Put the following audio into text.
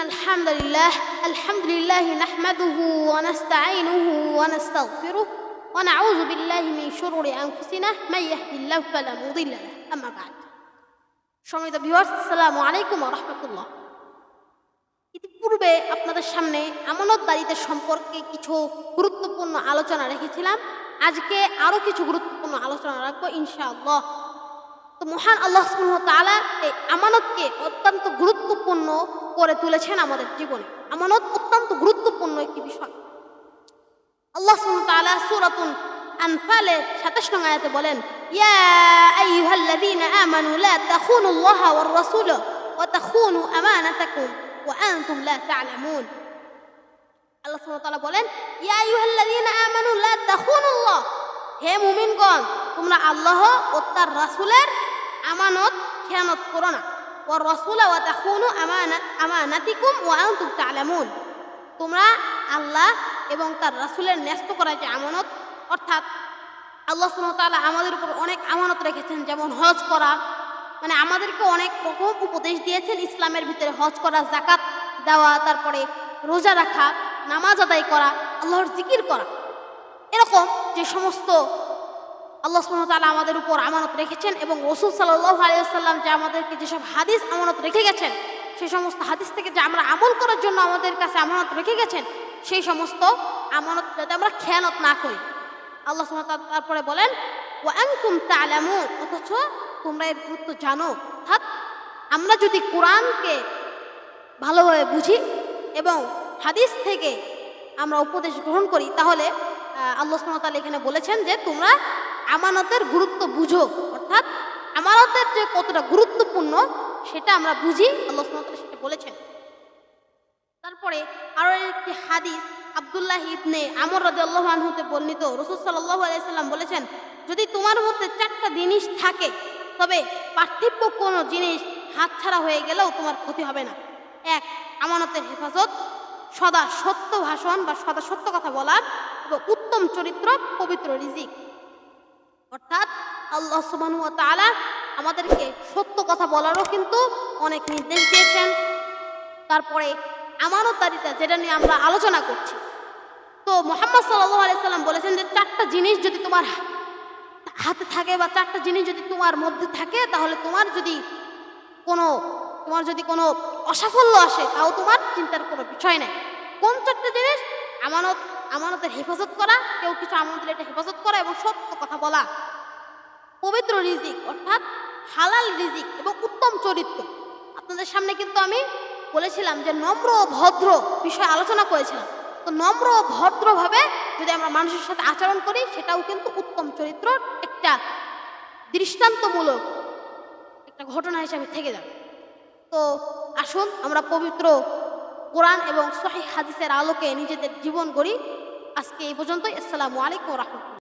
الحمد لله نحمده ونستعينه ونستغفره ونعوذ بالله من شرور أنفسنا من يهد الله فلا مضل له أما بعد সম্মানিত ভিউয়ার্স আসসালামু আলাইকুম ওয়া রাহমাতুল্লাহ। ইতিপূর্বে আপনাদের সামনে আমানতদারিত্ব সম্পর্কে কিছু গুরুত্বপূর্ণ আলোচনা রেখেছিলাম। আজকে আরো কিছু গুরুত্বপূর্ণ আলোচনা রাখবো ইনশাআল্লাহ। তো মহান আল্লাহ সুবহানাহু ওয়া তাআলা এই আমানতকে অত্যন্ত গুরুত্বপূর্ণ করে তুলেছেন আমাদের জীবনে। আমানত অত্যন্ত গুরুত্বপূর্ণ একটি বিষয়। আল্লাহ সুবহানাহু ওয়া তাআলা সূরাতুল আনফালের ২৭ নং আয়াতে বলেন, ইয়া আইয়ুহাল্লাযীনা আমানু লা তাখুনুল্লাহা ওয়ার রাসূল ওয়া তাখুনু আমানাতাকুম ওয়া আনতুম লা তা'লামুন। আল্লাহ সুবহানাহু ওয়া তাআলা বলেন, ইয়া আইয়ুহাল্লাযীনা আমানু লা তাখুনুল্লাহ, হে মুমিনগণ তোমরা আল্লাহ ও তার রাসূলের আমানত খেয়ানত করো না। ওয়ার রাসূল ওয়া তাখুনু আমানাতিকুম ওয়া আনতুম তা'লামুন, তোমরা আল্লাহ এবং তার রাসূলের ন্যস্ত করা যে আমানত, অর্থাৎ আল্লাহ সুবহানাহু ওয়া তাআলা আমাদের উপর অনেক আমানত রেখেছেন, যেমন হজ করা, মানে আমাদেরকে অনেক রকম উপদেশ দিয়েছেন ইসলামের ভিতরে। হজ করা, যাকাত দেওয়া, তারপরে রোজা রাখা, নামাজ আদায় করা, আল্লাহর জিকির করা, এরকম যে সমস্ত আল্লাহ সুবহানাহু ওয়া তাআলা আমাদের উপর আমানত রেখেছেন এবং রাসূল সাল্লাল্লাহু আলাইহি ওয়াসাল্লাম যে আমাদেরকে যেসব হাদিস আমানত রেখে গেছেন, সেই সমস্ত হাদিস থেকে যে আমরা আমল করার জন্য আমাদের কাছে আমানত রেখে গেছেন, সেই সমস্ত আমানত যাতে আমরা খেয়ানত না করি। আল্লাহ সুবহানাহু ওয়া তাআলা তারপরে বলেন, ওয়া আনতুম তা'লামুন, অথচ তোমরা এর গুরুত্ব জানো। অর্থাৎ আমরা যদি কোরআনকে ভালোভাবে বুঝি এবং হাদিস থেকে আমরা উপদেশ গ্রহণ করি, তাহলে আল্লাহ সুবহানাহু ওয়া তাআলা এখানে বলেছেন যে তোমরা আমানতের গুরুত্ব বুঝো, অর্থাৎ আমানতের যে কতটা গুরুত্বপূর্ণ সেটা আমরা বুঝি, আল্লাহ সুবহানাহু ওয়া তাআলা সেটা বলেছেন। তারপরে আরো একটি হাদিস আব্দুল্লাহ ইবনে আমর রাদিয়াল্লাহু আনহু তে বর্ণিত, রাসূল সাল্লাল্লাহু আলাইহি সাল্লাম বলেছেন, যদি তোমার মধ্যে 4টা জিনিস থাকে তবে পার্থিব কোনো জিনিস হাতছাড়া হয়ে গেলেও তোমার ক্ষতি হবে না। 1. আমানতের হেফাজত, সদা সত্য ভাষণ বা সদা সত্য কথা বলা এবং উত্তম চরিত্র, পবিত্র রিজিক। অর্থাৎ আল্লাহ সুবহানাহু ওয়া তাআলা আমাদেরকে সত্য কথা বলারও কিন্তু অনেক নির্দেশ দিয়েছেন। তারপরে আমানতদারিতা, যেটা নিয়ে আমরা আলোচনা করছি, তো মুহাম্মদ সাল্লাল্লাহু আলাইহি সাল্লাম বলেছেন যে 4টা জিনিস যদি তোমার হাতে থাকে বা 4টা জিনিস যদি তোমার মধ্যে থাকে, তাহলে তোমার যদি কোনো অসাফল্য আসে তাও তোমার চিন্তার কোনো বিষয় নাই। কোন 4টা জিনিস? আমানতের হেফাজত করা, কেউ কিছু আমানত দিলে এটা হেফাজত করা এবং সত্য কথা বলা, পবিত্র রিজিক অর্থাৎ হালাল রিজিক এবং উত্তম চরিত্র। আপনাদের সামনে কিন্তু আমি বলেছিলাম যে নম্র ও ভদ্র বিষয়ে আলোচনা করেছিলাম। তো নম্র ও ভদ্রভাবে যদি আমরা মানুষের সাথে আচরণ করি, সেটাও কিন্তু উত্তম চরিত্রর একটা দৃষ্টান্তমূলক একটা ঘটনা হিসাবে থেকে যাবে। তো আসুন আমরা পবিত্র কোরআন এবং সহিহ হাদিসের আলোকে নিজেদের জীবন গড়ি। আজকে এই পর্যন্তই। আসসালামু আলাইকুম ওয়া রাহমাতুল্লাহ।